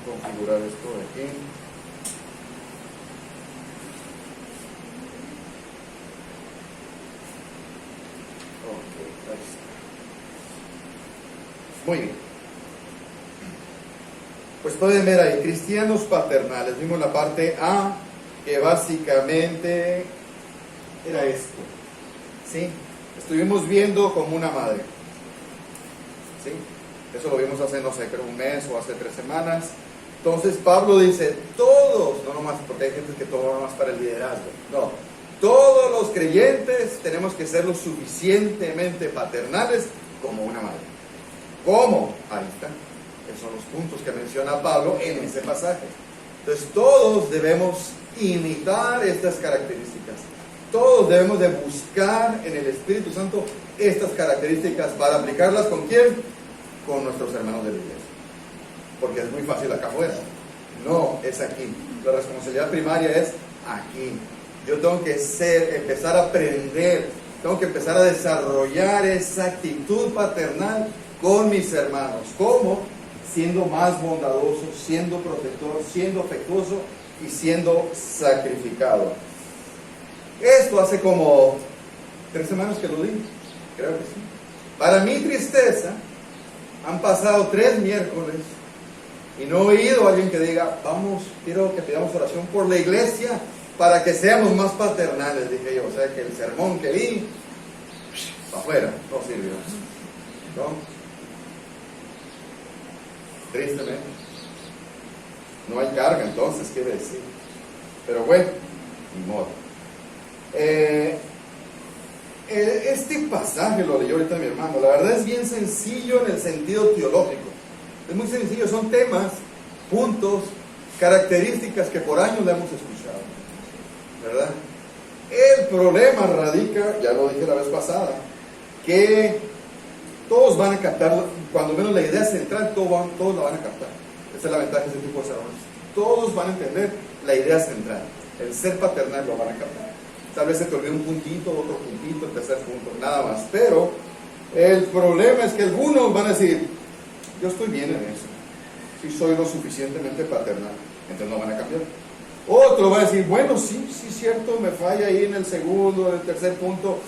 configurar esto de aquí. Ok, ahí está. Muy bien. Pues pueden ver ahí, cristianos paternales. Vimos la parte A, que básicamente era esto. ¿Sí? Estuvimos viendo como una madre. ¿Sí? Eso lo vimos hace, no sé, creo un mes o hace 3 semanas. Entonces Pablo dice, todos, no nomás porque hay gente que toma más para el liderazgo, no, todos los creyentes tenemos que ser lo suficientemente paternales como una madre. ¿Cómo? Ahí está. Esos son los puntos que menciona Pablo en ese pasaje. Entonces todos debemos imitar estas características. Todos debemos de buscar en el Espíritu Santo estas características para aplicarlas ¿con quién? Con nuestros hermanos de la iglesia. Porque es muy fácil acá afuera. No, es aquí. La responsabilidad primaria es aquí. Yo tengo que empezar a aprender, tengo que empezar a desarrollar esa actitud paternal con mis hermanos. ¿Cómo? Siendo más bondadoso, siendo protector, siendo afectuoso y siendo sacrificado. Esto hace como 3 semanas que lo di, creo que sí. Para mi tristeza, han pasado 3 miércoles y no he oído a alguien que diga, vamos, quiero que pidamos oración por la iglesia para que seamos más paternales, dije yo. O sea que el sermón que di, para afuera, no sirvió. ¿No? Tristemente. No hay carga entonces, quiere decir. Pero bueno, ni modo. Este pasaje lo leyó ahorita mi hermano. La verdad es bien sencillo en el sentido teológico. Es muy sencillo, son temas, puntos, características que por años le hemos escuchado, ¿verdad? El problema radica, ya lo dije la vez pasada, que todos van a captar, cuando menos la idea central, todos la van a captar. Esa es la ventaja de ese tipo de sermones. Todos van a entender la idea central, el ser paternal lo van a captar. Tal vez se te olvide un puntito, otro puntito, el tercer punto, nada más. Pero el problema es que algunos van a decir, yo estoy bien en eso, si soy lo suficientemente paternal, entonces no van a cambiar. Otro va a decir, bueno, sí, cierto, me falla ahí en el segundo, en el tercer punto,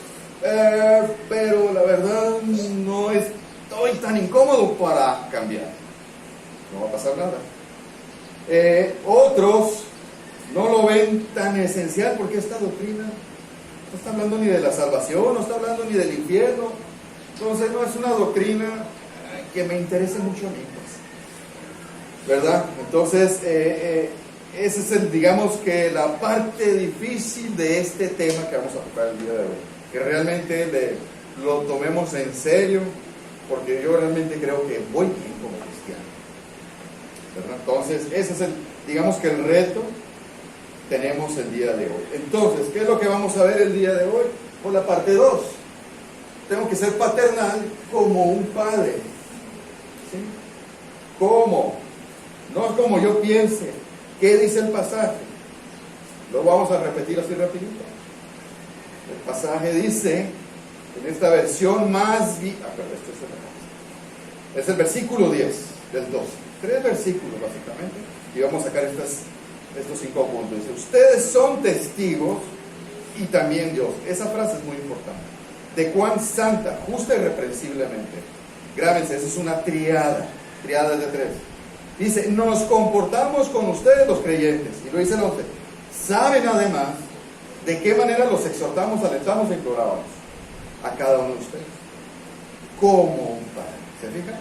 pero la verdad no estoy tan incómodo para cambiar. No va a pasar nada. Otros no lo ven tan esencial porque esta doctrina no está hablando ni de la salvación, no está hablando ni del infierno. Entonces no es una doctrina que me interese mucho a mí, pues, ¿verdad? Entonces, ese es digamos que la parte difícil de este tema que vamos a tocar el día de hoy, que realmente lo tomemos en serio, porque yo realmente creo que voy bien como cristiano, ¿verdad? Entonces, ese es digamos que el reto tenemos el día de hoy. Entonces, ¿qué es lo que vamos a ver el día de hoy? Por la parte 2. Tengo que ser paternal como un padre. ¿Sí? ¿Cómo? No es como yo piense. ¿Qué dice el pasaje? Lo vamos a repetir así rapidito. El pasaje dice, en esta versión más... es el versículo 10 del 12. 3 versículos básicamente. Y vamos a sacar estos 5 puntos. Dice, ustedes son testigos y también Dios. Esa frase es muy importante. De cuán santa, justa y reprensiblemente. Grábense, esa es una triada. Triada de 3. Dice, nos comportamos con ustedes los creyentes. Y lo dice el 11. Saben además de qué manera los exhortamos, alentamos e implorábamos a cada uno de ustedes. Como un padre. ¿Se fijan?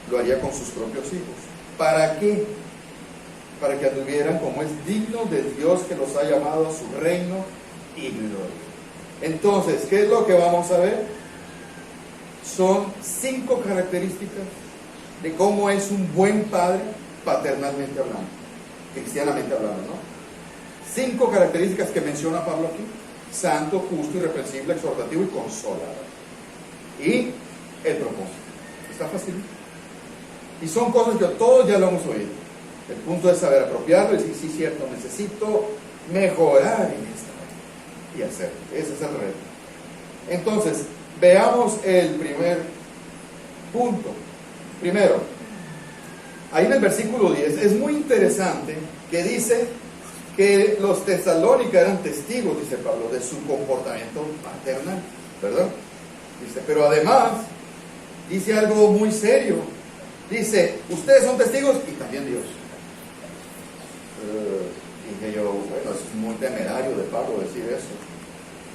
Lo haría con sus propios hijos. ¿Para qué? Para que anduvieran como es digno de Dios que los ha llamado a su reino y gloria. Entonces, ¿qué es lo que vamos a ver? Son 5 características de cómo es un buen padre paternalmente hablando, cristianamente hablando, ¿no? 5 características que menciona Pablo aquí: santo, justo, irreprensible, exhortativo y consolador. Y el propósito. Está fácil. Y son cosas que todos ya lo hemos oído. El punto es saber apropiarlo y decir, sí, cierto, necesito mejorar en esta y hacerlo. Ese es el reto. Entonces, veamos el primer punto. Primero, ahí en el versículo 10 es muy interesante que dice que los tesalónicas eran testigos, dice Pablo, de su comportamiento paternal, ¿verdad? Dice, pero además dice algo muy serio. Dice, ustedes son testigos y también Dios. Dije yo, bueno, es muy temerario de Pablo decir eso.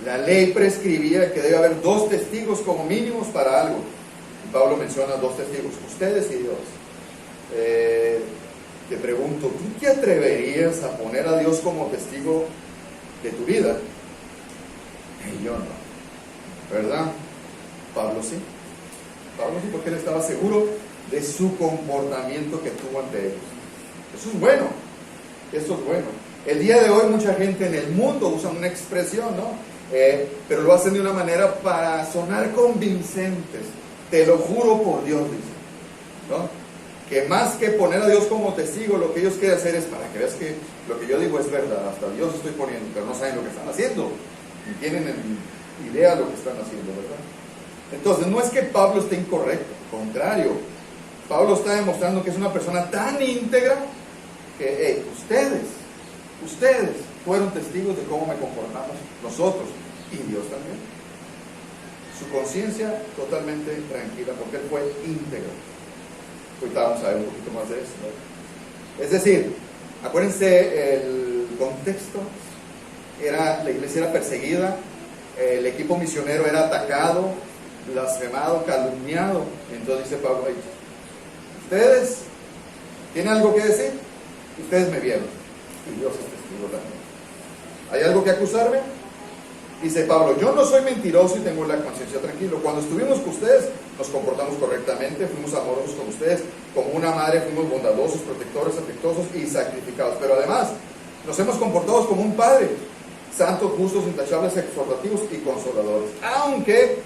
La ley prescribía que debe haber 2 testigos como mínimos para algo. Y Pablo menciona 2 testigos, ustedes y Dios. Te pregunto, ¿tú te atreverías a poner a Dios como testigo de tu vida? Y yo no, ¿verdad? Pablo sí. Pablo sí, porque él estaba seguro de su comportamiento que tuvo ante ellos. Eso es bueno, eso es bueno. El día de hoy mucha gente en el mundo usa una expresión, ¿no? Pero lo hacen de una manera para sonar convincentes. Te lo juro por Dios, dice, ¿no? Que más que poner a Dios como testigo, lo que ellos quieren hacer es para que veas que lo que yo digo es verdad, hasta Dios estoy poniendo, pero no saben lo que están haciendo, ni tienen idea de lo que están haciendo, ¿verdad? Entonces, no es que Pablo esté incorrecto, al contrario, Pablo está demostrando que es una persona tan íntegra que ustedes fueron testigos de cómo me comportamos nosotros, y Dios también. Su conciencia totalmente tranquila, porque él fue íntegro. Ahorita vamos a ver un poquito más de eso, ¿no? Es decir, acuérdense, el contexto era, la iglesia era perseguida, el equipo misionero era atacado, blasfemado, calumniado. Entonces dice Pablo, ustedes tienen algo que decir, ustedes me vieron, y Dios es testigo también. ¿Hay algo que acusarme? Dice Pablo, yo no soy mentiroso y tengo la conciencia tranquila. Cuando estuvimos con ustedes, nos comportamos correctamente, fuimos amorosos con ustedes, como una madre fuimos bondadosos, protectores, afectuosos y sacrificados. Pero además, nos hemos comportado como un padre, santos, justos, intachables, exhortativos y consoladores. Aunque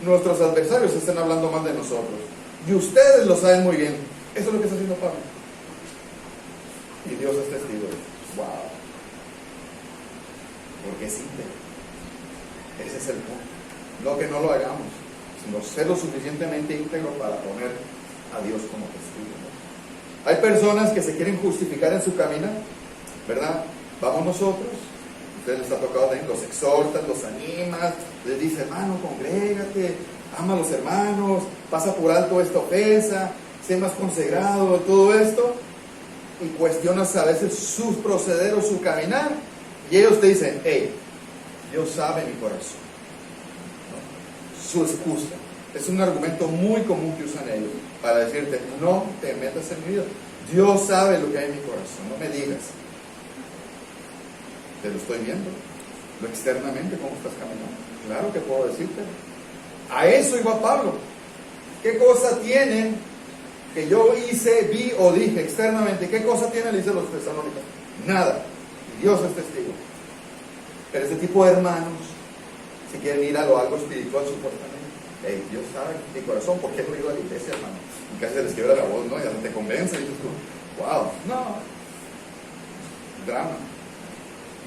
nuestros adversarios estén hablando mal de nosotros. Y ustedes lo saben muy bien. Eso es lo que está haciendo Pablo. Y Dios es testigo de eso. Wow. Porque es íntegro. Ese es el punto. No que no lo hagamos, sino ser lo suficientemente íntegro para poner a Dios como testigo, ¿no? Hay personas que se quieren justificar en su camino, ¿verdad? Vamos nosotros, ustedes les ha tocado también, los exhortan, los animan, les dice, hermano, congrégate, ama a los hermanos, pasa por alto esta ofensa, sé más consagrado, todo esto, y cuestionas a veces su proceder o su caminar, y ellos te dicen, hey, Dios sabe mi corazón, ¿no? Su excusa es un argumento muy común que usan ellos para decirte, no te metas en mi vida, Dios sabe lo que hay en mi corazón, no me digas, te lo estoy viendo, lo externamente, cómo estás caminando, claro que puedo decirte. A eso iba Pablo. ¿Qué cosa tienen que yo hice, vi o dije externamente? ¿Qué cosa tienen? Le dicen los tesalónicos, nada, y Dios es testigo. Pero ese tipo de hermanos, si quieren ir a algo espiritual supuestamente, Dios sabe mi corazón, ¿por qué no he ido a la iglesia, hermano? Y casi se les quiebra la voz, ¿no? Ya te convence, y dices tú, wow, no, drama,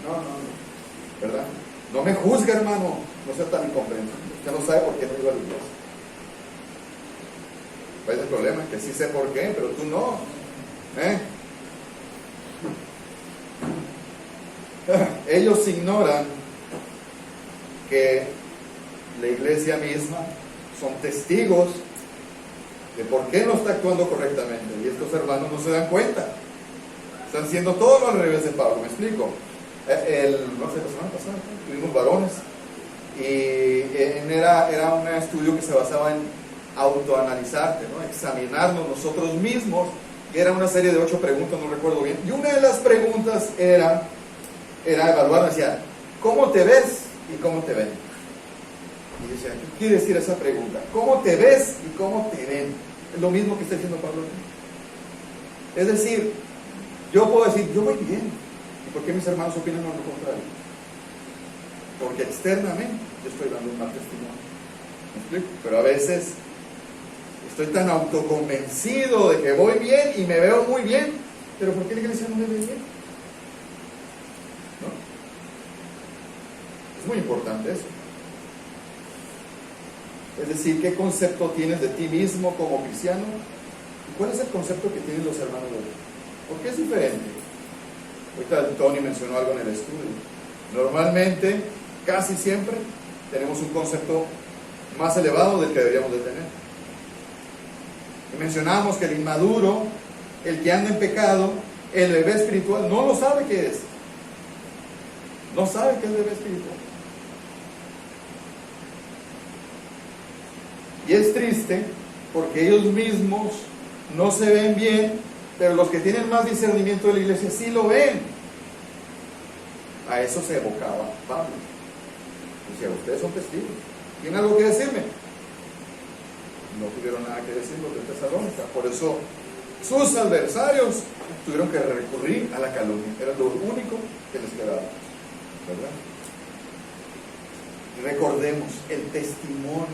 no, ¿verdad? No me juzgue, hermano, no sea tan incomprensible, usted no sabe por qué no he ido a la iglesia. ¿Cuál es el problema? Que sí sé por qué, pero tú no, Ellos ignoran que la iglesia misma son testigos de por qué no está actuando correctamente, y estos hermanos no se dan cuenta, están haciendo todo lo al revés de Pablo. ¿Me explico? La semana pasada tuvimos varones y era un estudio que se basaba en autoanalizarte, ¿no? Examinarnos nosotros mismos, que era una serie de 8 preguntas, no recuerdo bien, y una de las preguntas era evaluar, decía, ¿cómo te ves y cómo te ven? Y decía, ¿qué quiere decir esa pregunta? ¿Cómo te ves y cómo te ven? Es lo mismo que está diciendo Pablo aquí. Es decir, yo puedo decir, yo voy bien. ¿Y por qué mis hermanos opinan lo contrario? Porque externamente yo estoy dando un mal testimonio. ¿Me explico? Pero a veces estoy tan autoconvencido de que voy bien y me veo muy bien, pero ¿por qué la iglesia no me ve bien? ¿No? Es muy importante eso. Es decir, ¿qué concepto tienes de ti mismo como cristiano? ¿Cuál es el concepto que tienen los hermanos de hoy? ¿Por qué es diferente? Ahorita Tony mencionó algo en el estudio. Normalmente, casi siempre, tenemos un concepto más elevado del que deberíamos de tener. Y mencionamos que el inmaduro, el que anda en pecado, el bebé espiritual, no lo sabe qué es. No sabe qué es el bebé espiritual. Y es triste porque ellos mismos no se ven bien, pero los que tienen más discernimiento de la iglesia sí lo ven. A eso se evocaba Pablo. Decía, ustedes son testigos. ¿Tienen algo que decirme? No tuvieron nada que decir los de Tesalónica. Por eso sus adversarios tuvieron que recurrir a la calumnia. Era lo único que les quedaba, ¿verdad? Recordemos, el testimonio,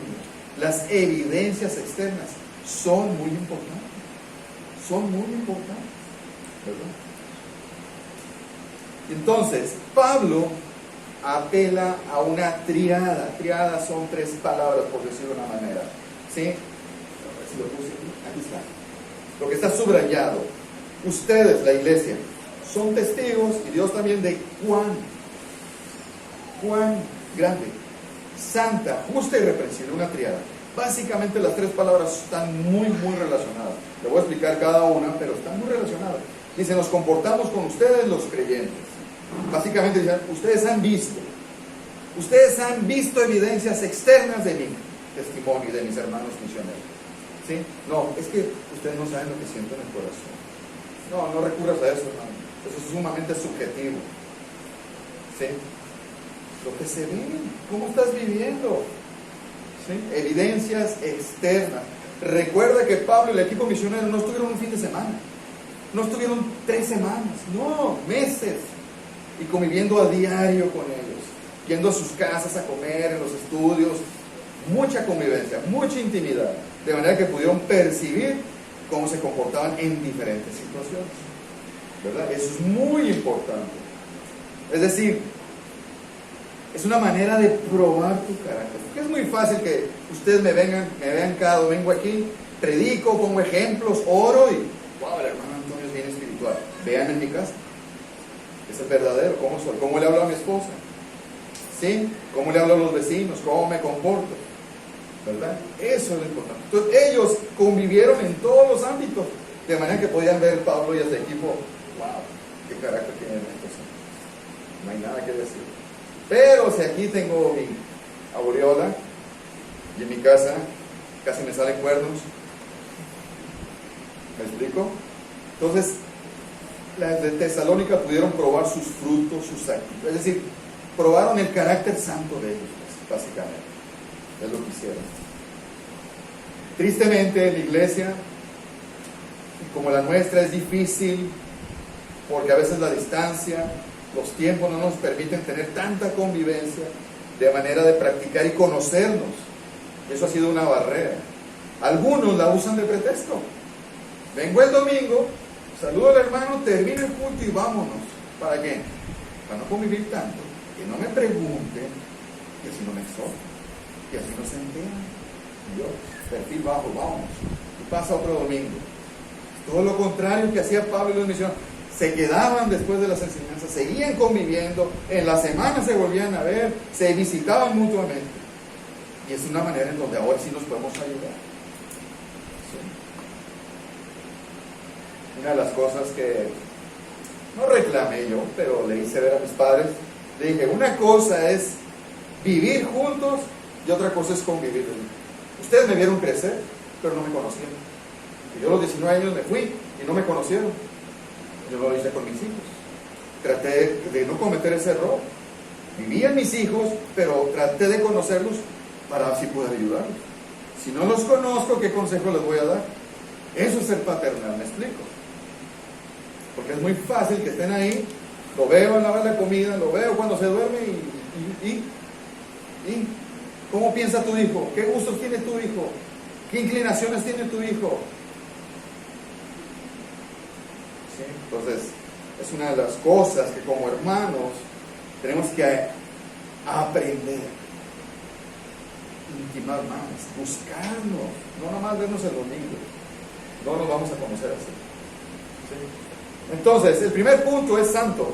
las evidencias externas son muy importantes. Son muy importantes, ¿verdad? Entonces, Pablo apela a una triada. Triada son 3 palabras, por decirlo de una manera. ¿Sí? A ver si lo puse aquí está. Lo que está subrayado. Ustedes, la iglesia, son testigos, y Dios también, de cuán grande, santa, justa y reprensible, una triada. Básicamente las 3 palabras están muy relacionadas. Le voy a explicar cada una, pero están muy relacionadas. Dice, nos comportamos con ustedes los creyentes. Básicamente dicen, ustedes han visto evidencias externas de mi testimonio y de mis hermanos misioneros. ¿Sí? No, es que ustedes no saben lo que siento en el corazón. No recurras a eso, hermano. Eso es sumamente subjetivo. ¿Sí? Lo que se ve, ¿cómo estás viviendo? ¿Sí? Evidencias externas. Recuerda que Pablo y el equipo misionero no estuvieron un fin de semana, no estuvieron 3 semanas, no, meses, y conviviendo a diario con ellos, yendo a sus casas a comer, en los estudios, mucha convivencia, mucha intimidad, de manera que pudieron percibir cómo se comportaban en diferentes situaciones, ¿verdad? Eso es muy importante. Es decir, es una manera de probar tu carácter. Porque es muy fácil que ustedes me vean cada domingo aquí, predico, pongo ejemplos, oro y wow, el hermano Antonio es bien espiritual. Vean en mi casa. Ese es verdadero. ¿Cómo soy? ¿Cómo le hablo a mi esposa? ¿Sí? ¿Cómo le hablo a los vecinos? ¿Cómo me comporto? ¿Verdad? Eso es lo importante. Entonces ellos convivieron en todos los ámbitos, de manera que podían ver Pablo y a su equipo, wow, qué carácter tienen estos hombres. No hay nada que decir. Pero si aquí tengo mi aureola y en mi casa casi me salen cuernos, ¿me explico? Entonces, las de Tesalónica pudieron probar sus frutos, sus actos, es decir, probaron el carácter santo de ellos, básicamente, es lo que hicieron. Tristemente, la iglesia, como la nuestra, es difícil, porque a veces la distancia, los tiempos no nos permiten tener tanta convivencia, de manera de practicar y conocernos. Eso ha sido una barrera. Algunos la usan de pretexto. Vengo el domingo, saludo al hermano, termino el culto y vámonos. ¿Para qué? Para no convivir tanto, que no me pregunten, y así no me exhortan, y así no se enteran. Dios, perfil bajo, vámonos. Y pasa otro domingo. Todo lo contrario que hacía Pablo y los misioneros. Se quedaban después de las enseñanzas, seguían conviviendo, en la semana se volvían a ver, se visitaban mutuamente. Y es una manera en donde ahora sí nos podemos ayudar. Sí. Una de las cosas que no reclamé yo, pero le hice ver a mis padres, le dije, una cosa es vivir juntos y otra cosa es convivir. Ustedes me vieron crecer, pero no me conocieron. Y yo a los 19 años me fui y no me conocieron. Yo lo hice con mis hijos. Traté de no cometer ese error. Vivían mis hijos, pero traté de conocerlos para así poder ayudarlos. Si no los conozco, ¿qué consejo les voy a dar? Eso es ser paternal, ¿me explico? Porque es muy fácil que estén ahí, lo veo en lavar la comida, lo veo cuando se duerme y ¿cómo piensa tu hijo? ¿Qué gustos tiene tu hijo? ¿Qué inclinaciones tiene tu hijo? ¿Sí? Entonces, es una de las cosas que como hermanos tenemos que aprender, intimar más, buscarnos, no nomás vernos el domingo. No nos vamos a conocer así. ¿Sí? Entonces, el primer punto es santo.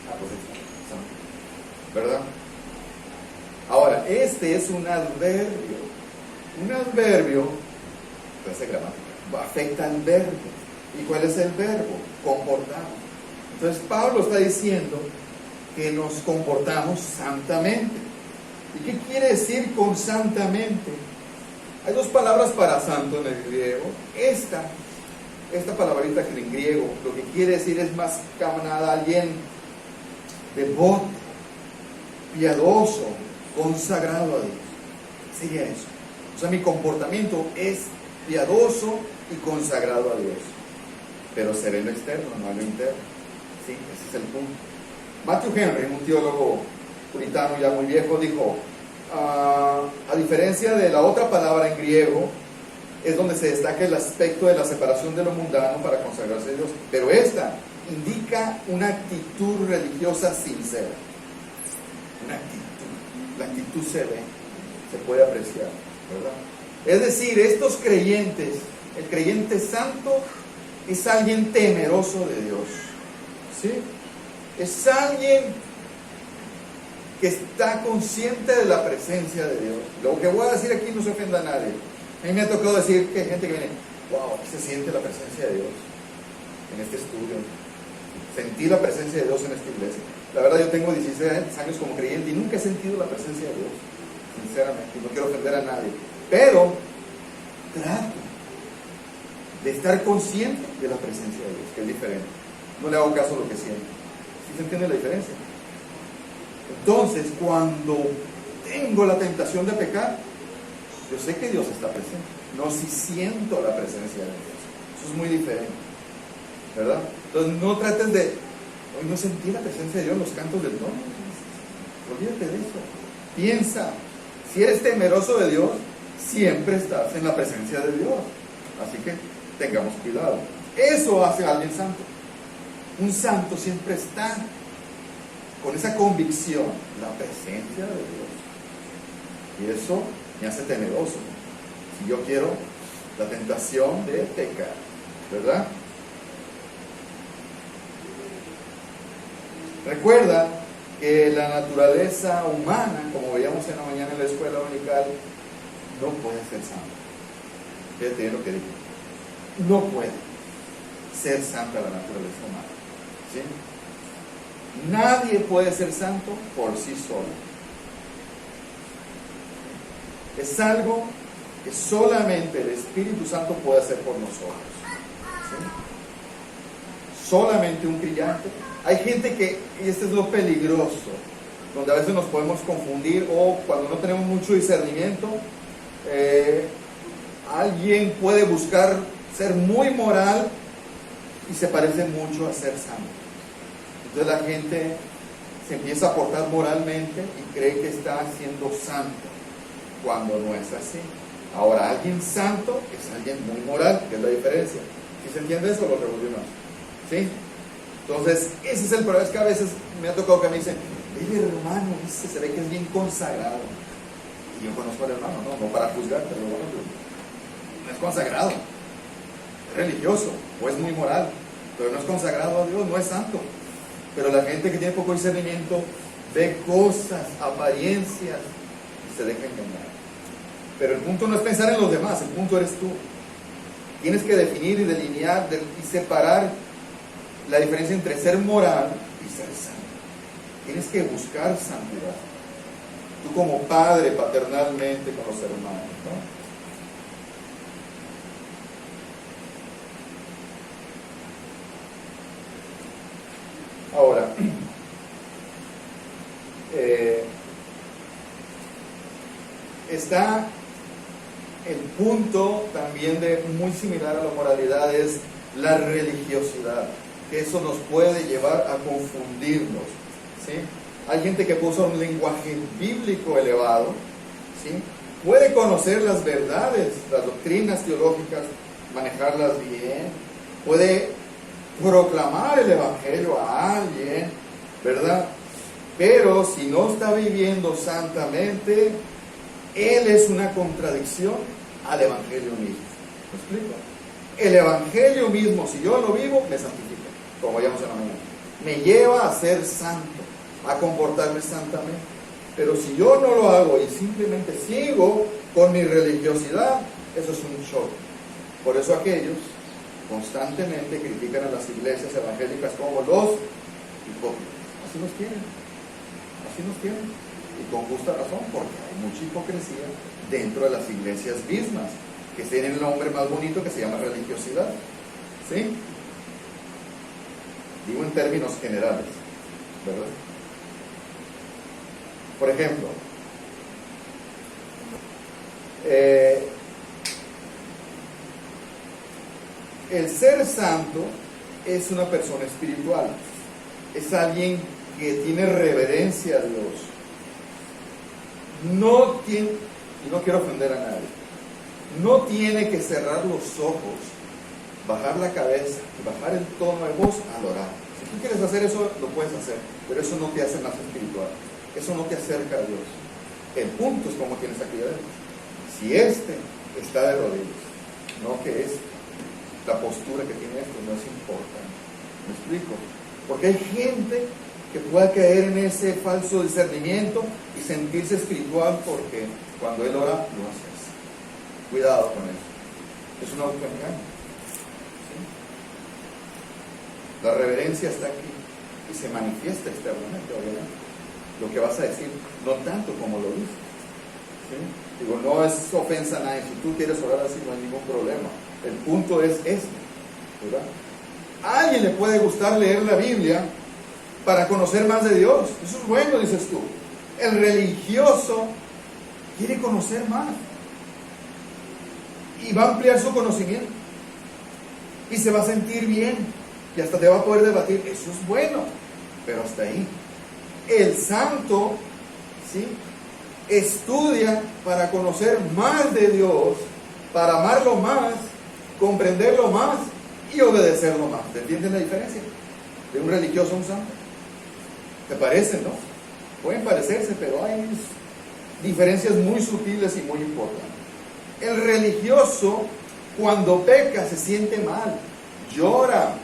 Pues es santo, ¿verdad? Ahora, este es un adverbio. Un adverbio, clase gramática, afecta al verbo. ¿Y cuál es el verbo? Comportamos. Entonces, Pablo está diciendo que nos comportamos santamente. ¿Y qué quiere decir con santamente? Hay dos palabras para santo en el griego. Esta palabrita que en griego lo que quiere decir es más que nada alguien devoto, piadoso, consagrado a Dios. Sería eso. O sea, mi comportamiento es piadoso y consagrado a Dios. Pero se ve en lo externo, no en lo interno. Sí, ese es el punto. Matthew Henry, un teólogo puritano ya muy viejo, dijo, a diferencia de la otra palabra en griego, es donde se destaca el aspecto de la separación de lo mundano para consagrarse a Dios. Pero esta indica una actitud religiosa sincera. Una actitud. La actitud se ve, se puede apreciar, ¿verdad? Es decir, estos creyentes, el creyente santo es alguien temeroso de Dios. ¿Sí? Es alguien que está consciente de la presencia de Dios. Lo que voy a decir aquí no se ofenda a nadie. A mí me ha tocado decir que hay gente que viene, wow, se siente la presencia de Dios en este estudio. Sentí la presencia de Dios en esta iglesia. La verdad, yo tengo 16 años como creyente y nunca he sentido la presencia de Dios, sinceramente, y no quiero ofender a nadie. Pero trato de estar consciente de la presencia de Dios, que es diferente. No le hago caso a lo que siento. ¿Sí se entiende la diferencia? Entonces, cuando tengo la tentación de pecar, yo sé que Dios está presente. No si siento la presencia de Dios. Eso es muy diferente, ¿verdad? Entonces, no trates de, hoy no sentí la presencia de Dios en los cantos del don. Olvídate de eso. Piensa, si eres temeroso de Dios, siempre estás en la presencia de Dios. Así que tengamos cuidado. Eso hace a alguien santo. Un santo siempre está con esa convicción, la presencia de Dios. Y eso me hace temeroso. Si yo quiero la tentación de pecar, ¿verdad? Recuerda que la naturaleza humana, como veíamos en la mañana en la escuela dominical, no puede ser santa. Fíjate bien lo que digo. No puede ser santa la naturaleza humana. ¿Sí? Nadie puede ser santo por sí solo. Es algo que solamente el Espíritu Santo puede hacer por nosotros. ¿Sí? Solamente un creyente. Hay gente que, y esto es lo peligroso, donde a veces nos podemos confundir o cuando no tenemos mucho discernimiento, alguien puede buscar ser muy moral y se parece mucho a ser santo. Entonces la gente se empieza a portar moralmente y cree que está siendo santo, cuando no es así. Ahora, alguien santo es alguien muy moral, que es la diferencia. ¿Sí se entiende eso, los revolucionarios? ¿Sí? Entonces, ese es el problema. Es que a veces me ha tocado que me dicen, el hermano, dice, se ve que es bien consagrado. Y yo conozco al hermano, no para juzgar, pero bueno, no es consagrado. Es religioso, o es muy moral, pero no es consagrado a Dios, no es santo. Pero la gente que tiene poco discernimiento ve cosas, apariencias, y se deja engañar. Pero el punto no es pensar en los demás, el punto eres tú. Tienes que definir y delinear y separar la diferencia entre ser moral y ser santo. Tienes que buscar santidad. Tú como padre, paternalmente con los hermanos, ¿no? Ahora, está el punto también de muy similar a la moralidad, es la religiosidad, que eso nos puede llevar a confundirnos, ¿sí? Hay gente que usa un lenguaje bíblico elevado, ¿sí? Puede conocer las verdades, las doctrinas teológicas, manejarlas bien, puede proclamar el evangelio a alguien, ¿verdad? Pero si no está viviendo santamente, él es una contradicción al evangelio mismo. ¿Me explico? El evangelio mismo, si yo lo vivo, me santifica, como veíamos en la mañana. Me lleva a ser santo, a comportarme santamente. Pero si yo no lo hago y simplemente sigo con mi religiosidad, eso es un shock. Por eso aquellos constantemente critican a las iglesias evangélicas como los hipócritas. Así nos tienen. Así nos tienen. Y con justa razón, porque hay mucha hipocresía dentro de las iglesias mismas, que tienen el nombre más bonito que se llama religiosidad. ¿Sí? Digo en términos generales, ¿verdad? Por ejemplo, el ser santo es una persona espiritual, es alguien que tiene reverencia a Dios. No tiene, y no quiero ofender a nadie, no tiene que cerrar los ojos, bajar la cabeza y bajar el tono de voz al orar. Si tú quieres hacer eso, lo puedes hacer, pero eso no te hace más espiritual, eso no te acerca a Dios. El punto es cómo tienes aquí adentro. Si está de rodillas, no que la postura que tiene esto no es importante. ¿Me explico? Porque hay gente que pueda caer en ese falso discernimiento y sentirse espiritual porque cuando él ora lo hace así. Cuidado con eso. Es un autoengaño. ¿Sí? La reverencia está aquí y se manifiesta externamente, obviamente. Lo que vas a decir, no tanto como lo dices. ¿Sí? Digo, no es ofensa a nadie. Si tú quieres orar así, no hay ningún problema. El punto es este, ¿verdad? A alguien le puede gustar leer la Biblia para conocer más de Dios. Eso es bueno, dices tú. El religioso quiere conocer más y va a ampliar su conocimiento y se va a sentir bien y hasta te va a poder debatir. Eso es bueno, pero hasta ahí. El santo, ¿sí?, estudia para conocer más de Dios, para amarlo más, comprenderlo más y obedecerlo más. ¿Te entienden la diferencia de un religioso a un santo? ¿Te parecen, no? Pueden parecerse, pero hay diferencias muy sutiles y muy importantes. El religioso, cuando peca, se siente mal, llora,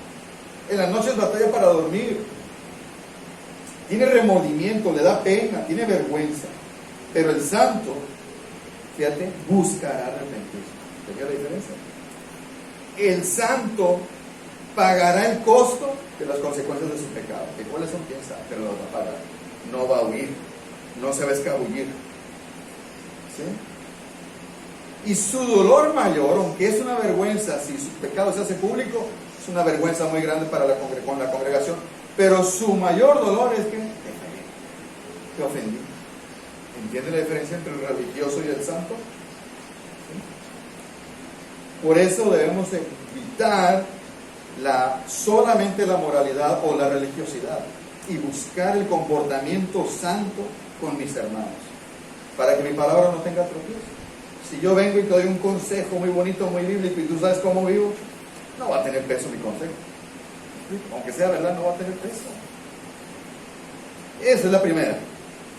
en las noches batalla para dormir, tiene remordimiento, le da pena, tiene vergüenza. Pero el santo, fíjate, buscará arrepentirse. ¿Te queda la diferencia? El santo pagará el costo de las consecuencias de su pecado. ¿Que cuáles son? ¿Quién sabe? Pero lo va a pagar. No va a huir, no se va a escabullir. ¿Sí? Y su dolor mayor, aunque es una vergüenza, si su pecado se hace público, es una vergüenza muy grande para con la congregación. Pero su mayor dolor es que te ofendí. ¿Entiende la diferencia entre el religioso y el santo? ¿Sí? Por eso debemos evitar solamente la moralidad o la religiosidad y buscar el comportamiento santo con mis hermanos, para que mi palabra no tenga tropiezo. Si yo vengo y te doy un consejo muy bonito, muy bíblico, y tú sabes cómo vivo, no va a tener peso mi consejo. Aunque sea verdad, no va a tener peso. Esa es la primera.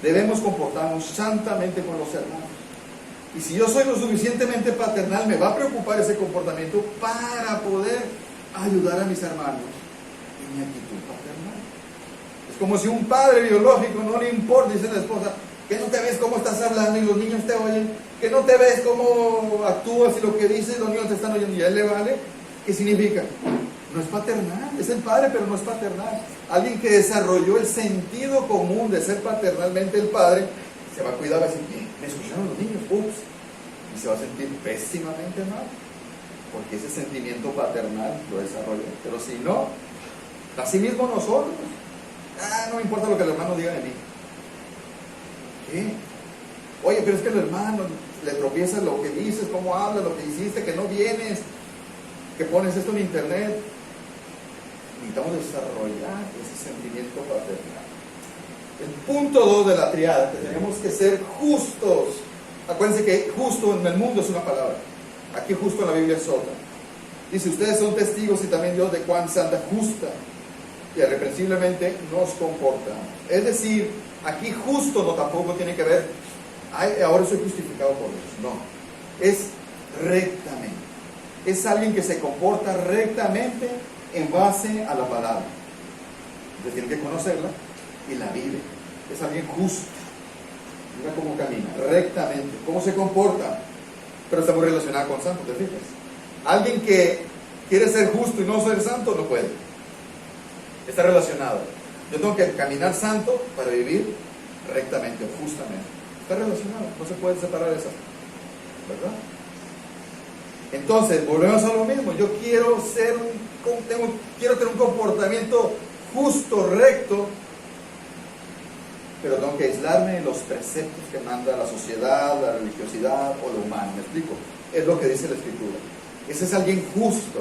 Debemos comportarnos santamente con los hermanos. Y si yo soy lo suficientemente paternal, me va a preocupar ese comportamiento para poder ayudar a mis hermanos en mi actitud paternal. Es como si un padre biológico no le importa, dice la esposa, que no te ves cómo estás hablando y los niños te oyen, que no te ves cómo actúas y lo que dices los niños te están oyendo y a él le vale. ¿Qué significa? No es paternal, es el padre, pero no es paternal. Alguien que desarrolló el sentido común de ser paternalmente el padre, se va a cuidar, va a decir, me escucharon los niños, ups, y se va a sentir pésimamente mal, porque ese sentimiento paternal lo desarrolló. Pero si no, así mismo nosotros, no me importa lo que el hermano diga de mí. ¿Qué? Oye, pero es que el hermano le tropieza lo que dices, cómo hablas, lo que hiciste, que no vienes, que pones esto en internet. Necesitamos desarrollar ese sentimiento paternal. El punto 2 de la triada, que tenemos que ser justos. Acuérdense que justo en el mundo es una palabra. Aquí justo en la Biblia es otra. Dice, ustedes son testigos y también Dios de cuán santa, justa y irreprensiblemente nos comportamos. Es decir, aquí justo no tampoco tiene que ver, ahora soy justificado por Dios. No, es rectamente. es alguien que se comporta rectamente en base a la palabra. Entonces tiene que conocerla y la vive. Es alguien justo. Mira cómo camina, rectamente. ¿Cómo se comporta? Pero está muy relacionada con santo, ¿te fijas? Alguien que quiere ser justo y no ser santo, no puede. Está relacionado. Yo tengo que caminar santo para vivir rectamente o justamente. Está relacionado, no se puede separar esas, ¿verdad? Entonces, volvemos a lo mismo. Yo quiero quiero tener un comportamiento justo, recto, pero tengo que aislarme de los preceptos que manda la sociedad, la religiosidad o lo humano. ¿Me explico? Es lo que dice la Escritura. Ese es alguien justo.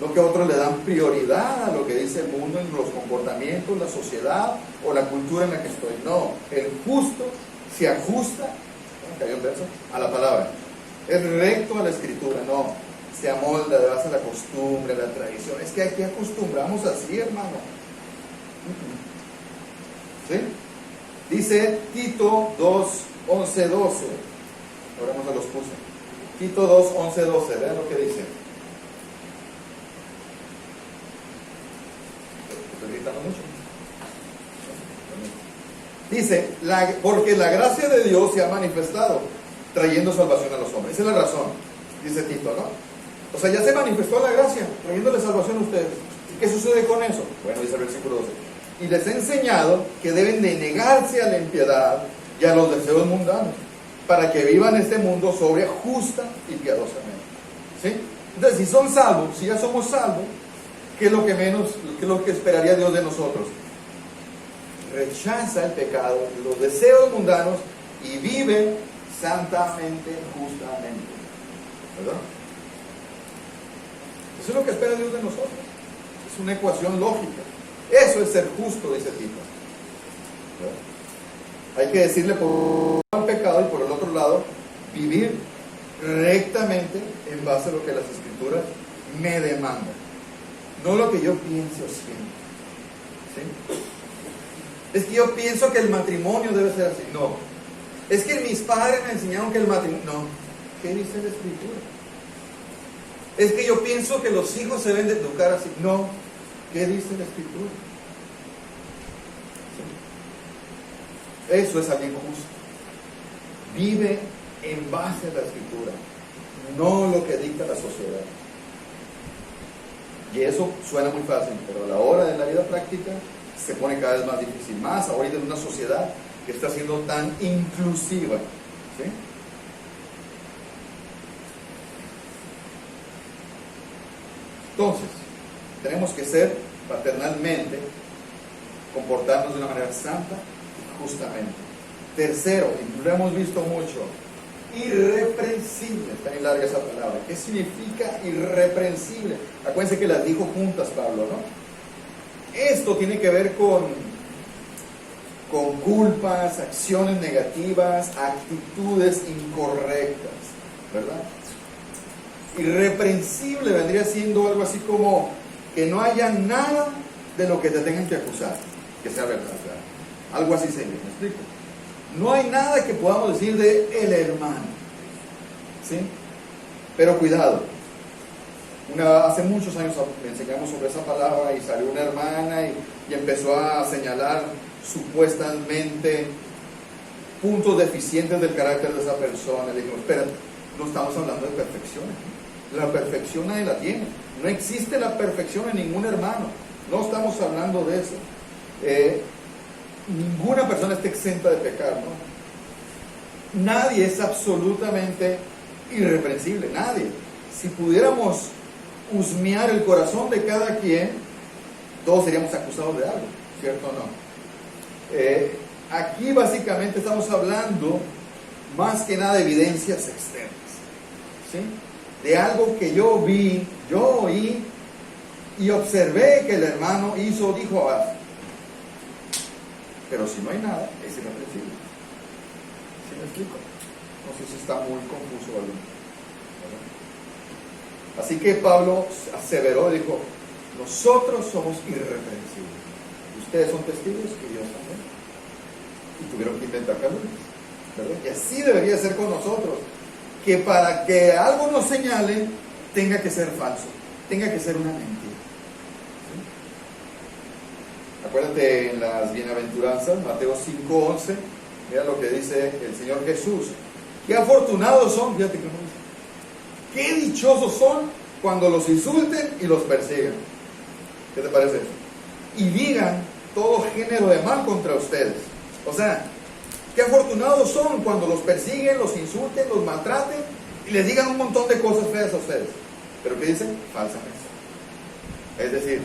No que otros le dan prioridad a lo que dice el mundo en los comportamientos, la sociedad o la cultura en la que estoy. No, el justo se ajusta, ¿cayó un verso? A la palabra. Es recto a la Escritura, no se amolda de base a la costumbre, a la tradición. Es que aquí acostumbramos así, hermano. ¿Sí? Dice Tito 2, 11, 12. Ahora no se los puse. Tito 2, 11, 12. Vean lo que dice. Estoy gritando mucho. Dice, porque la gracia de Dios se ha manifestado, trayendo salvación a los hombres. Esa es la razón, dice Tito, ¿no? O sea, ya se manifestó la gracia, trayéndole salvación a ustedes. ¿Y qué sucede con eso? Bueno, dice el versículo 12. Y les he enseñado que deben de negarse a la impiedad y a los deseos mundanos, para que vivan este mundo sobria, justa y piadosamente. ¿Sí? Entonces, si son salvos, si ya somos salvos, ¿qué es lo que menos, qué es lo que esperaría Dios de nosotros? Rechaza el pecado, los deseos mundanos y vive santamente, justamente. ¿Verdad? Eso es lo que espera Dios de nosotros. Es una ecuación lógica. Eso es ser justo, dice Tito. ¿Verdad? Hay que decirle por el pecado y por el otro lado, vivir rectamente en base a lo que las Escrituras me demandan. No lo que yo piense o siento. ¿Sí? Es que yo pienso que el matrimonio debe ser así. No. Es que mis padres me enseñaron que el matrimonio... No. ¿Qué dice la Escritura? Es que yo pienso que los hijos se deben de educar así. No. ¿Qué dice la Escritura? Sí. Eso es alguien justo. Vive en base a la Escritura, no lo que dicta la sociedad. Y eso suena muy fácil, pero a la hora de la vida práctica se pone cada vez más difícil. Más ahorita en una sociedad que está siendo tan inclusiva. ¿Sí? Entonces, tenemos que ser paternalmente, comportarnos de una manera santa y justamente. Tercero, y lo hemos visto mucho, irreprensible. Está bien larga esa palabra. ¿Qué significa irreprensible? Acuérdense que las dijo juntas Pablo, ¿no? Esto tiene que ver con culpas, acciones negativas, actitudes incorrectas, ¿verdad? Irreprensible vendría siendo algo así como que no haya nada de lo que te tengan que acusar, que sea verdad, ¿verdad? Algo así sería, ¿me explico? No hay nada que podamos decir de el hermano, ¿sí? Pero cuidado. Hace muchos años me enseñamos sobre esa palabra y salió una hermana y empezó a señalar supuestamente puntos deficientes del carácter de esa persona. Le dijimos, espera, no estamos hablando de perfección. La perfección nadie la tiene. No existe la perfección en ningún hermano. No estamos hablando de eso. Ninguna persona está exenta de pecar, ¿no? Nadie es absolutamente irreprensible, nadie. Si pudiéramos husmear el corazón de cada quien, todos seríamos acusados de algo, ¿cierto o no? Aquí básicamente estamos hablando más que nada de evidencias externas, ¿sí? De algo que yo vi, yo oí y observé que el hermano hizo, dijo, pero si no hay nada, es irreprensible. ¿Sí me explico? No sé si está muy confuso alguno. Así que Pablo aseveró, dijo, nosotros somos irreprensibles. Ustedes son testigos y Dios también. Y tuvieron que inventar calumnias, ¿verdad? Y así debería ser con nosotros. Que para que algo nos señale, tenga que ser falso, tenga que ser una mentira. ¿Sí? Acuérdate en las bienaventuranzas, Mateo 5:11, mira lo que dice el Señor Jesús. Qué afortunados son, fíjate cómo dice. Qué dichosos son cuando los insulten y los persigan. ¿Qué te parece eso? Y digan todo género de mal contra ustedes. O sea, qué afortunados son cuando los persiguen, los insulten, los maltraten y les digan un montón de cosas feas a ustedes. ¿Pero qué dicen? Falsamente. Es decir,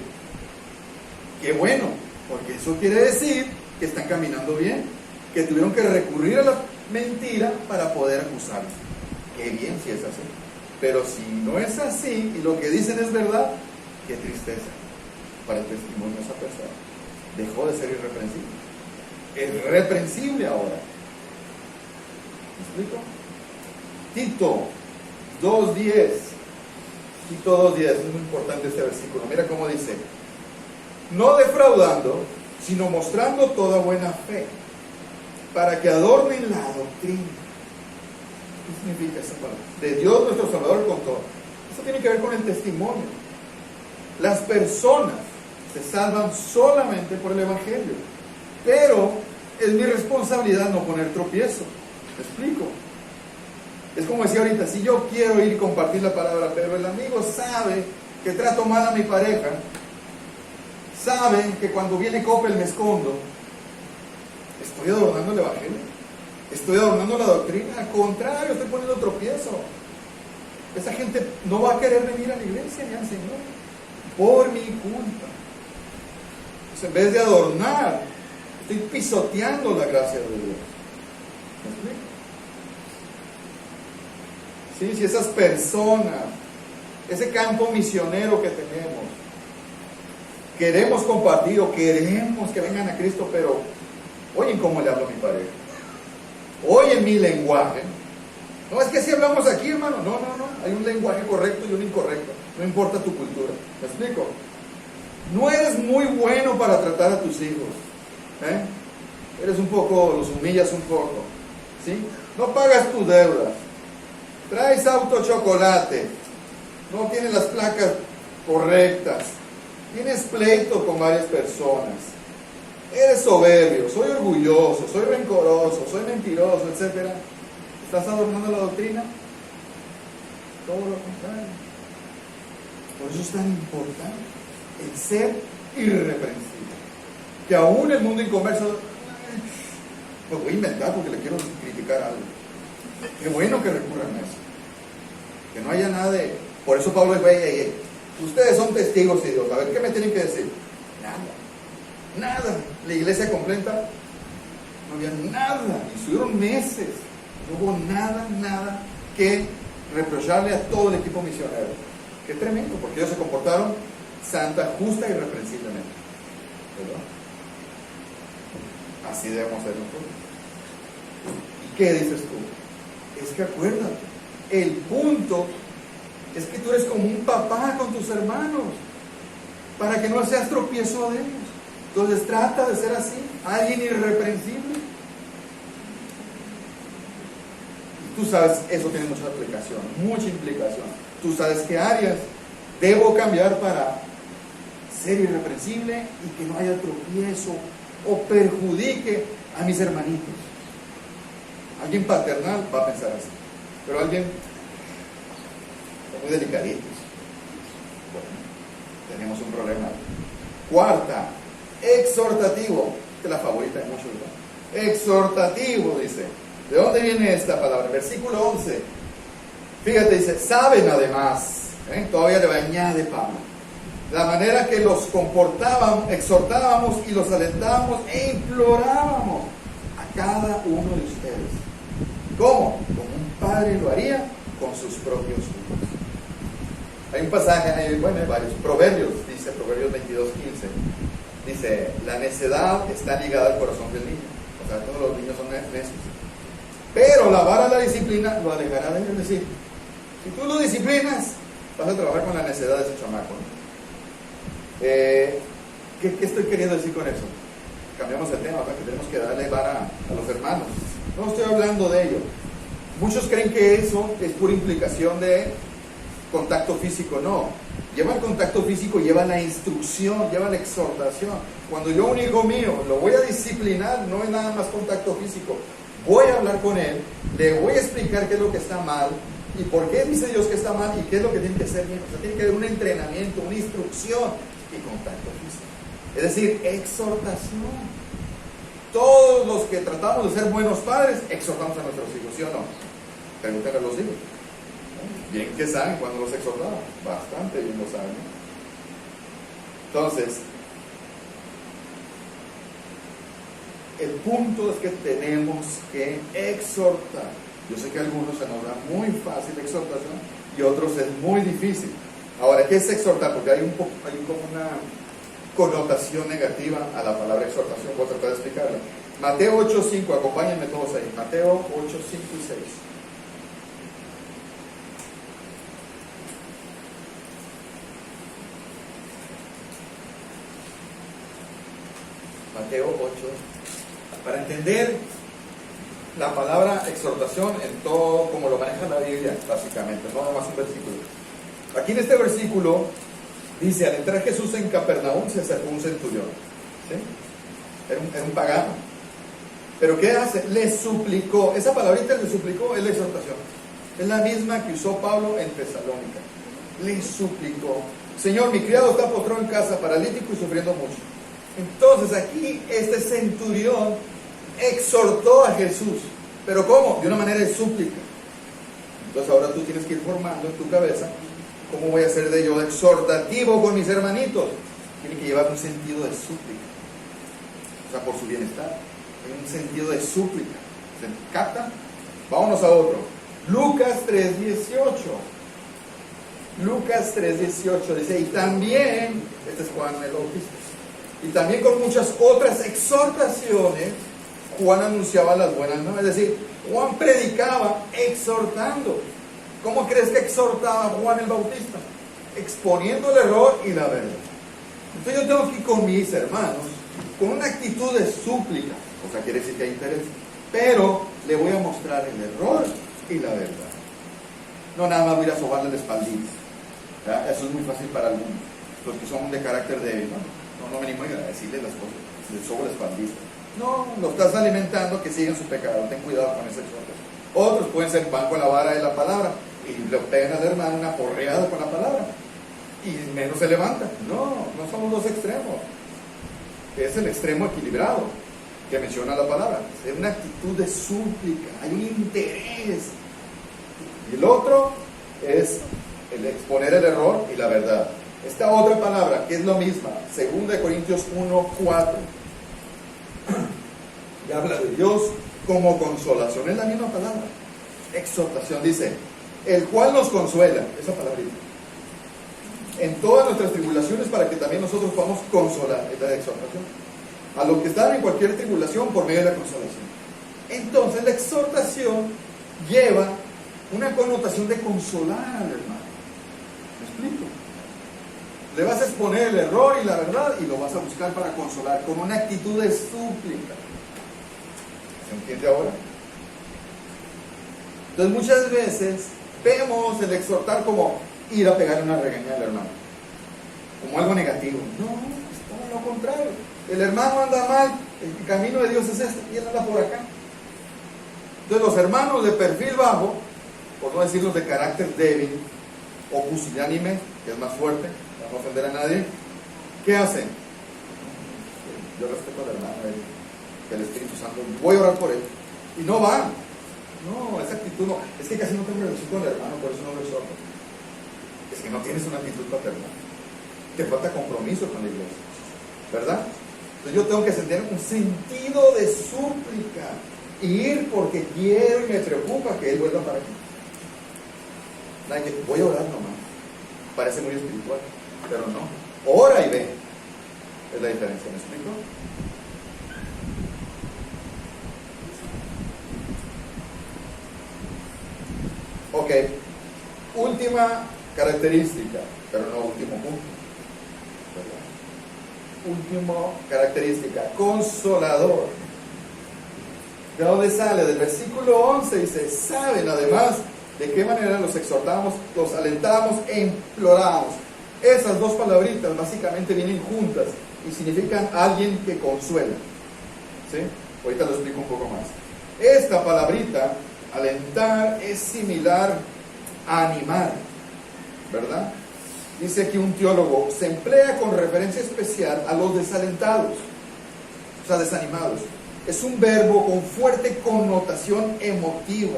qué bueno, porque eso quiere decir que están caminando bien, que tuvieron que recurrir a la mentira para poder acusarlos. Qué bien si es así. Pero si no es así y lo que dicen es verdad, qué tristeza para el testimonio de esa persona. Dejó de ser irreprensible. Es reprensible ahora. ¿Me explico? Tito 2:10. Tito 2:10. Es muy importante este versículo. Mira cómo dice: no defraudando, sino mostrando toda buena fe, para que adornen la doctrina. ¿Qué significa esa palabra? De Dios nuestro Salvador con todo. Eso tiene que ver con el testimonio. Las personas se salvan solamente por el Evangelio, pero es mi responsabilidad no poner tropiezo. ¿Me explico? Es como decía ahorita, si yo quiero ir y compartir la palabra, pero el amigo sabe que trato mal a mi pareja, sabe que cuando viene Coppel me escondo, ¿estoy adornando el Evangelio? ¿Estoy adornando la doctrina? Al contrario, estoy poniendo tropiezo. Esa gente no va a querer venir a la iglesia ni al Señor por mi culpa. Entonces, en vez de adornar, estoy pisoteando la gracia de Dios. ¿Me explico? Sí, si esas personas, ese campo misionero que tenemos, queremos compartir o queremos que vengan a Cristo, pero oyen cómo le hablo a mi pareja, oyen mi lenguaje. No es que si hablamos aquí, hermano, no, hay un lenguaje correcto y un incorrecto, no importa tu cultura. ¿Me explico? No eres muy bueno para tratar a tus hijos, eres un poco, los humillas un poco, ¿sí? No pagas tus deudas, traes auto chocolate, no tienes las placas correctas, tienes pleito con varias personas, eres soberbio, soy orgulloso, soy rencoroso, soy mentiroso, etc. ¿Estás adornando la doctrina? Todo lo contrario. Por eso es tan importante el ser irreprensible. Que aún el mundo inconverso, lo voy a inventar porque le quiero criticar algo. Qué bueno que recurran a eso. Que no haya nada de... Por eso Pablo dice, ustedes son testigos de Dios. A ver, ¿qué me tienen que decir? Nada. La iglesia completa no había nada. Y estuvieron meses. No hubo nada que reprocharle a todo el equipo misionero. Qué tremendo, porque ellos se comportaron santa, justa y irreprensiblemente. ¿Verdad? Así debemos ser nosotros. ¿Y qué dices tú? Es que acuérdate, el punto es que tú eres como un papá con tus hermanos, para que no seas tropiezo de ellos. Entonces trata de ser así, alguien irreprensible. Tú sabes, eso tiene mucha aplicación, mucha implicación. Tú sabes qué áreas debo cambiar para ser irreprensible y que no haya tropiezo o perjudique a mis hermanitos. Alguien paternal va a pensar así, pero alguien muy delicaditos. Bueno, tenemos un problema. Cuarta, exhortativo. Esta es la favorita de muchos, ¿no? Exhortativo, dice. ¿De dónde viene esta palabra? Versículo 11. Fíjate, dice, saben además, todavía le añade Pablo, la manera que los comportábamos, exhortábamos y los alentábamos e implorábamos a cada uno de ustedes. ¿Cómo? Como un padre lo haría con sus propios hijos. Hay un pasaje, hay varios, Proverbios, dice Proverbios 22:15. Dice, la necedad está ligada al corazón del niño. O sea, todos los niños son necios. Pero la vara de la disciplina lo alejará de él. Es decir, si tú lo disciplinas, vas a trabajar con la necedad de ese chamaco, ¿no? ¿Qué estoy queriendo decir con eso? Cambiamos el tema, ¿verdad? Que tenemos que darle vara a los hermanos. No estoy hablando de ello. Muchos creen que eso es pura implicación de contacto físico, no. Lleva el contacto físico, lleva la instrucción, lleva la exhortación. Cuando yo a un hijo mío lo voy a disciplinar, no es nada más contacto físico. Voy a hablar con él, le voy a explicar qué es lo que está mal y por qué dice Dios que está mal y qué es lo que tiene que hacer bien. O sea, tiene que haber un entrenamiento, una instrucción y contacto físico. Es decir, exhortación. Todos los que tratamos de ser buenos padres, exhortamos a nuestros hijos, ¿sí o no? Pregúntenle a los hijos. Bien que saben cuando los exhortamos, bastante bien lo saben. Entonces, el punto es que tenemos que exhortar. Yo sé que a algunos se nos da muy fácil la exhortación y a otros es muy difícil. Ahora, ¿qué es exhortar? Porque hay como una connotación negativa a la palabra exhortación. Voy a tratar de explicarla. Mateo 8:5, acompáñenme todos ahí. Mateo 8:5 y 6. Mateo 8. Para entender la palabra exhortación en todo como lo maneja la Biblia, básicamente, no nada más un versículo. Aquí en este versículo dice, al entrar Jesús en Capernaum se acercó un centurión. ¿Sí? Era un pagano. Pero ¿qué hace? Le suplicó. Esa palabrita le suplicó es la exhortación. Es la misma que usó Pablo en Tesalónica. Le suplicó. Señor, mi criado está postrado en casa, paralítico y sufriendo mucho. Entonces aquí este centurión exhortó a Jesús. ¿Pero cómo? De una manera de súplica. Entonces ahora tú tienes que ir formando en tu cabeza cómo voy a ser de yo exhortativo con mis hermanitos. Tiene que llevar un sentido de súplica. O sea, por su bienestar. En un sentido de súplica. ¿Se capta? Vámonos a otro. Lucas 3:18. Lucas 3:18 dice, y también, este es Juan el Bautista, y también con muchas otras exhortaciones, Juan anunciaba las buenas nuevas. Es decir, Juan predicaba exhortando. ¿Cómo crees que exhortaba Juan el Bautista? Exponiendo el error y la verdad. Entonces yo tengo que ir con mis hermanos, con una actitud de súplica, o sea, quiere decir que hay interés, pero le voy a mostrar el error y la verdad. No nada más voy a sobarle la espaldita. ¿Ya? Eso es muy fácil para algunos, los que son de carácter débil. No me animo a decirle las cosas, le sobo la espaldita. No, lo estás alimentando que siga en su pecado, ten cuidado con ese exhortación. Otros pueden ser van con la vara de la palabra y le pegan al hermano una porreada con la palabra y menos se levanta. No somos dos extremos. Es el extremo equilibrado que menciona la palabra. Es una actitud de súplica, hay un interés. Y el otro es el exponer el error y la verdad. Esta otra palabra, que es lo misma, 2 Corintios 1:4, y habla de Dios como consolación, es la misma palabra. Exhortación, dice, el cual nos consuela, esa palabrita, en todas nuestras tribulaciones para que también nosotros podamos consolar, es la exhortación, a los que están en cualquier tribulación por medio de la consolación. Entonces la exhortación lleva una connotación de consolar al hermano. ¿Me explico? Le vas a exponer el error y la verdad y lo vas a buscar para consolar con una actitud de súplica. ¿Se entiende ahora? Entonces muchas veces vemos el exhortar como ir a pegarle una regañada al hermano, como algo negativo. No, es todo lo contrario. El hermano anda mal, el camino de Dios es este y él anda por acá. Entonces los hermanos de perfil bajo, por no decir los de carácter débil o pusilánime, que es más fuerte, para no ofender a nadie, ¿qué hacen? Yo respeto al hermano, que el Espíritu Santo, voy a orar por él, y no van. No, esa actitud no, es que casi no tengo relación con el hermano, por eso no lo exhorto. Es que no tienes una actitud paternal, te falta compromiso con la iglesia, ¿verdad? Entonces yo tengo que sentir un sentido de súplica, ir porque quiero y me preocupa que él vuelva para aquí. Voy a orar nomás, parece muy espiritual, pero no, ora y ve, es la diferencia, ¿me explico? Ok, última característica, pero no último punto, ¿verdad? Última característica, consolador. ¿De dónde sale? Del versículo 11 dice, saben además ¿De qué manera los exhortábamos, los alentábamos e implorábamos? Esas dos palabritas básicamente vienen juntas y significan alguien que consuela. ¿Sí? Ahorita lo explico un poco más. Esta palabrita, alentar, es similar a animar, ¿verdad? Dice aquí un teólogo, se emplea con referencia especial a los desalentados, o sea, desanimados. Es un verbo con fuerte connotación emotiva.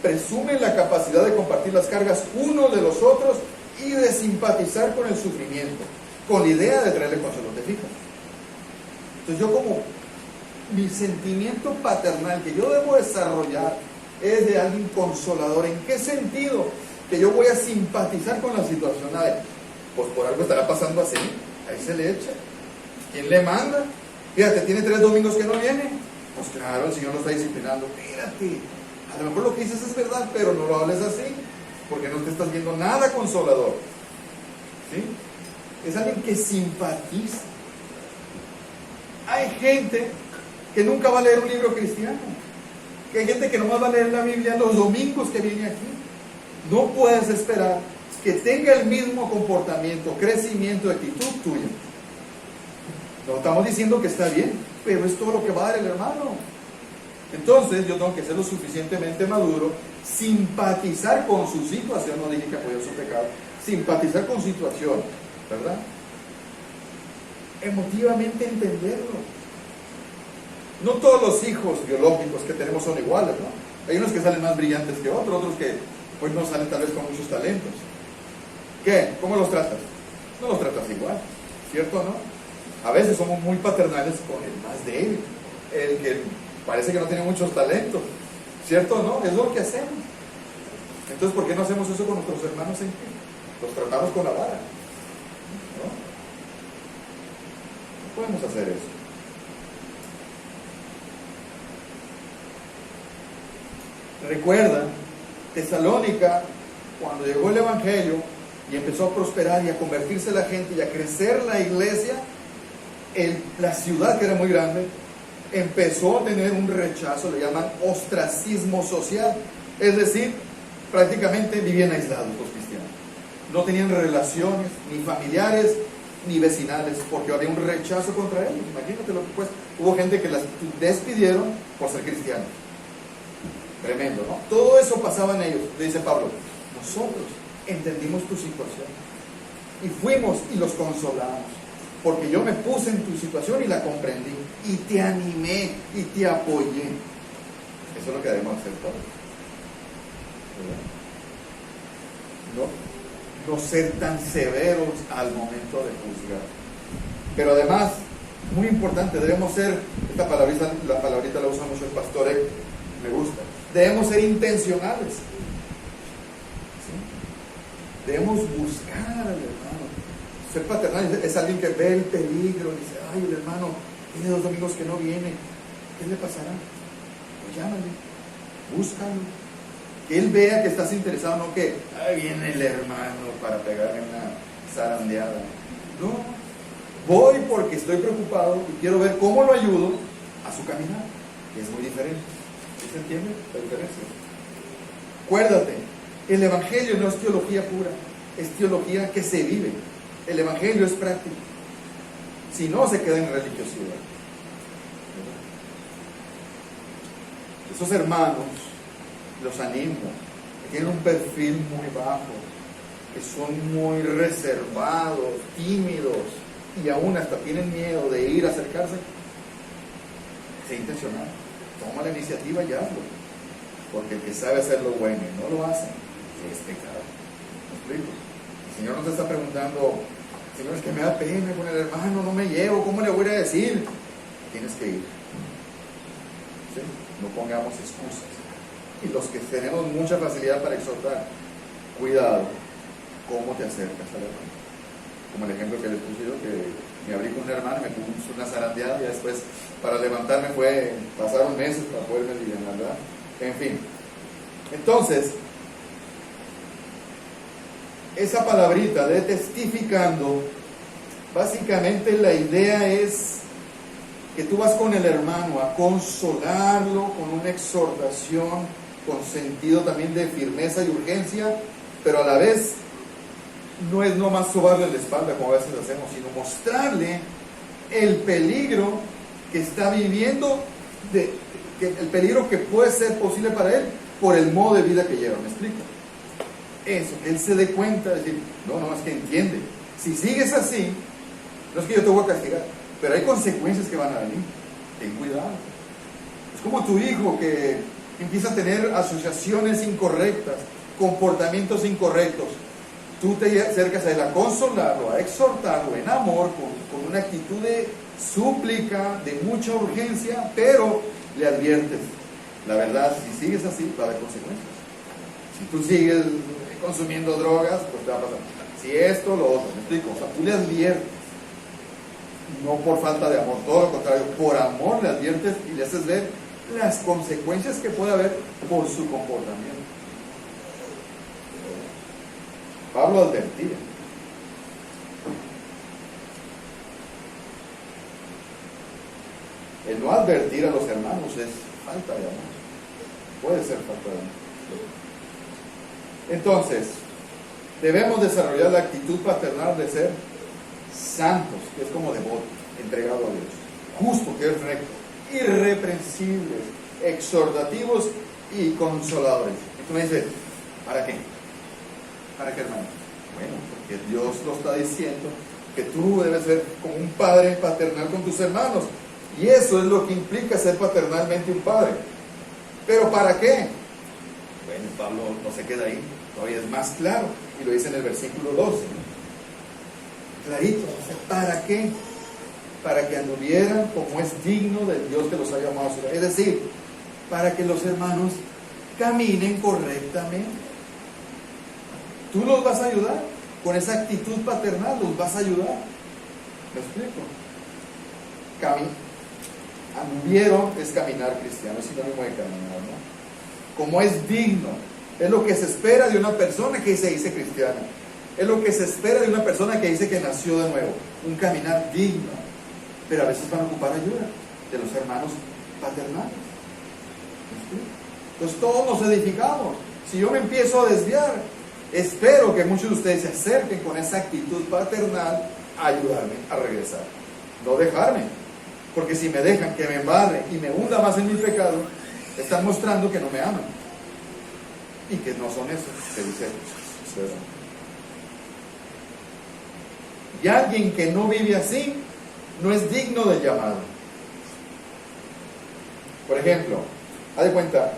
Presume la capacidad de compartir las cargas unos de los otros y de simpatizar con el sufrimiento, con la idea de traerle consuelo, ¿te fijas? Entonces yo como mi sentimiento paternal que yo debo desarrollar es de alguien consolador. ¿En qué sentido? Que yo voy a simpatizar con la situación. A ver, pues por algo estará pasando así, ahí se le echa. ¿Quién le manda? Fíjate, tiene 3 domingos que no viene. Pues claro, el Señor lo está disciplinando. Espérate, a lo mejor lo que dices es verdad, pero no lo hables así, porque no te estás viendo nada consolador. ¿Sí? Es alguien que simpatiza. Hay gente que nunca va a leer un libro cristiano, que hay gente que nomás va a leer la Biblia los domingos que viene aquí. No puedes esperar que tenga el mismo comportamiento, crecimiento, actitud tuya. No estamos diciendo que está bien, pero es todo lo que va a dar el hermano. Entonces yo tengo que ser lo suficientemente maduro, simpatizar con su situación, no dije que apoyar su pecado, simpatizar con su situación, ¿verdad? Emotivamente entenderlo. No todos los hijos biológicos que tenemos son iguales, ¿no? Hay unos que salen más brillantes que otros que pues no salen tal vez con muchos talentos. ¿Qué? ¿Cómo los tratas? No los tratas igual, ¿cierto o no? A veces somos muy paternales con el más débil, el que parece que no tiene muchos talentos, ¿cierto o no? Es lo que hacemos. Entonces, ¿por qué no hacemos eso con nuestros hermanos en Cristo? Los tratamos con la vara, ¿no? No podemos hacer eso. Recuerda, Tesalónica, cuando llegó el Evangelio y empezó a prosperar y a convertirse la gente y a crecer la iglesia, la ciudad, que era muy grande, empezó a tener un rechazo, le llaman ostracismo social. Es decir, prácticamente vivían aislados los cristianos. No tenían relaciones, ni familiares, ni vecinales, porque había un rechazo contra ellos. Imagínate lo que pues. Hubo gente que las despidieron por ser cristianos. Tremendo, ¿no? Todo eso pasaba en ellos. Le dice Pablo, nosotros entendimos tu situación y fuimos y los consolamos, porque yo me puse en tu situación y la comprendí y te animé y te apoyé. Eso es lo que debemos hacer todos, no ser tan severos al momento de juzgar. Pero además, muy importante, debemos ser, la palabrita la usa mucho el pastor, me gusta, debemos ser intencionales. ¿Sí? Debemos buscar al hermano. Ser paternal es alguien que ve el peligro y dice, ay, el hermano tiene 2 domingos que no viene, ¿qué le pasará? Pues llámale, búscalo, que él vea que estás interesado, no que ahí viene el hermano para pegarme una zarandeada. No, voy porque estoy preocupado y quiero ver cómo lo ayudo a su caminar, que es muy diferente. ¿Sí se entiende la diferencia? Acuérdate, el Evangelio no es teología pura, es teología que se vive. El Evangelio es práctico. Si no, se queda en religiosidad. Esos hermanos, los animo, que tienen un perfil muy bajo, que son muy reservados, tímidos, y aún hasta tienen miedo de ir a acercarse. Sé intencional. Toma la iniciativa y hazlo. Porque el que sabe hacer lo bueno y no lo hace, es pecado. ¿Me explico? El Señor no te está preguntando, Señor, es que me da pena con el hermano, no me llevo, ¿cómo le voy a decir? Tienes que ir. ¿Sí? No pongamos excusas. Y los que tenemos mucha facilidad para exhortar, cuidado, ¿cómo te acercas al hermano? Como el ejemplo que les puse yo, que me abrí con un hermano, me puso una zarandeada y después para levantarme pasaron meses para poderme aliviar, ¿verdad? En fin. Entonces, esa palabrita de testificando, básicamente la idea es que tú vas con el hermano a consolarlo con una exhortación con sentido también de firmeza y urgencia, pero a la vez no es nomás sobarle la espalda como a veces hacemos, sino mostrarle el peligro que está viviendo, el peligro que puede ser posible para él por el modo de vida que lleva. ¿Me explico? Eso, que él se dé cuenta, decir, no, es que entiende. Si sigues así, no es que yo te voy a castigar, pero hay consecuencias que van a venir. Ten cuidado. Es como tu hijo que empieza a tener asociaciones incorrectas, comportamientos incorrectos. Tú te acercas a él a consolarlo, a exhortarlo en amor, con una actitud de súplica, de mucha urgencia, pero le adviertes, la verdad, si sigues así, va a haber consecuencias. Si tú sigues consumiendo drogas, pues te va a pasar. Si esto, lo otro, ¿me explico? O sea, tú le adviertes, no por falta de amor, todo lo contrario, por amor le adviertes y le haces ver las consecuencias que puede haber por su comportamiento. Pablo advertía. El no advertir a los hermanos es falta de amor. Puede ser falta de amor. Entonces, debemos desarrollar la actitud paternal de ser santos, que es como devoto, entregado a Dios, justo, que es recto, irreprensibles, exhortativos y consoladores. Y tú me dices, ¿para qué? ¿Para qué, hermano? Bueno, porque Dios lo está diciendo, que tú debes ser como un padre paternal con tus hermanos. Y eso es lo que implica ser paternalmente un padre. ¿Pero para qué? Bueno, Pablo no se queda ahí, todavía es más claro, y lo dice en el versículo 12. Clarito, ¿para qué? Para que anduvieran como es digno del Dios que los ha llamado a su. Es decir, para que los hermanos caminen correctamente. Tú los vas a ayudar, con esa actitud paternal los vas a ayudar. ¿Me explico? Anduvieron es caminar cristiano, es sinónimo de caminar, ¿no? Como es digno, es lo que se espera de una persona que se dice cristiana, es lo que se espera de una persona que dice que nació de nuevo, un caminar digno, pero a veces van a ocupar ayuda de los hermanos paternales. Entonces todos nos edificamos. Si yo me empiezo a desviar, espero que muchos de ustedes se acerquen con esa actitud paternal a ayudarme a regresar, no dejarme. Porque si me dejan que me embarre y me hunda más en mi pecado, están mostrando que no me aman. Y que no son esos, que dice César. Y alguien que no vive así, no es digno del llamado. Por ejemplo, haz de cuenta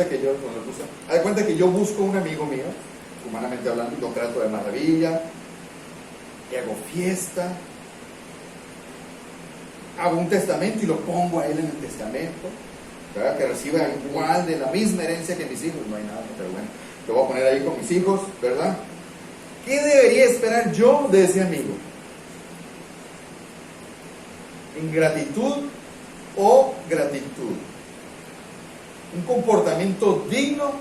que yo busco un amigo mío, humanamente hablando, y lo trato de maravilla, y hago fiesta, hago un testamento y lo pongo a él en el testamento, ¿verdad? Que reciba igual de la misma herencia que mis hijos. No hay nada, pero bueno, lo voy a poner ahí con mis hijos, ¿verdad? ¿Qué debería esperar yo de ese amigo? ¿Ingratitud o gratitud? Un comportamiento digno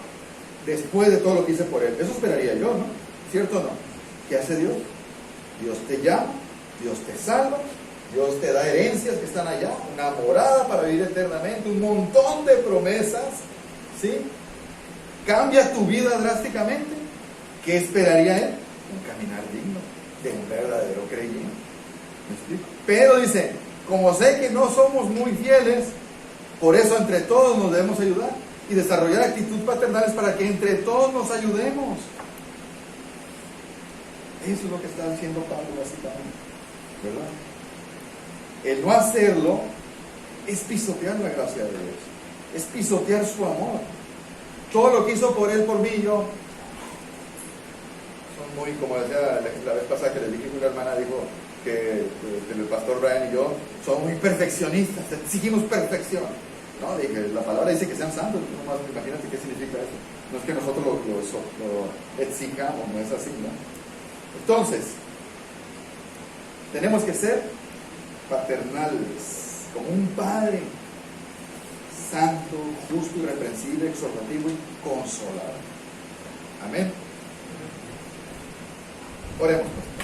después de todo lo que hice por él. Eso esperaría yo, ¿no? ¿Cierto o no? ¿Qué hace Dios? Dios te llama, Dios te salva, Dios te da herencias que están allá, una morada para vivir eternamente, un montón de promesas, ¿sí? Cambia tu vida drásticamente. ¿Qué esperaría él? Un caminar digno de un verdadero creyente. ¿Me explico? Pero dice, como sé que no somos muy fieles, por eso entre todos nos debemos ayudar y desarrollar actitudes paternales para que entre todos nos ayudemos. Eso es lo que está diciendo Pablo básicamente, ¿verdad? El no hacerlo es pisotear la gracia de Dios, es pisotear su amor. Todo lo que hizo por él, por mí, yo, son muy, como decía la vez pasada que le dije que una hermana dijo que el pastor Brian y yo somos muy perfeccionistas, exigimos perfección. No, dije, la palabra dice que sean santos, nomás imagínate qué significa eso. No es que nosotros lo exijamos, no es así, ¿no? Entonces, tenemos que ser paternales, como un padre, santo, justo, irreprensible, exhortativo y consolador. Amén. Oremos pues.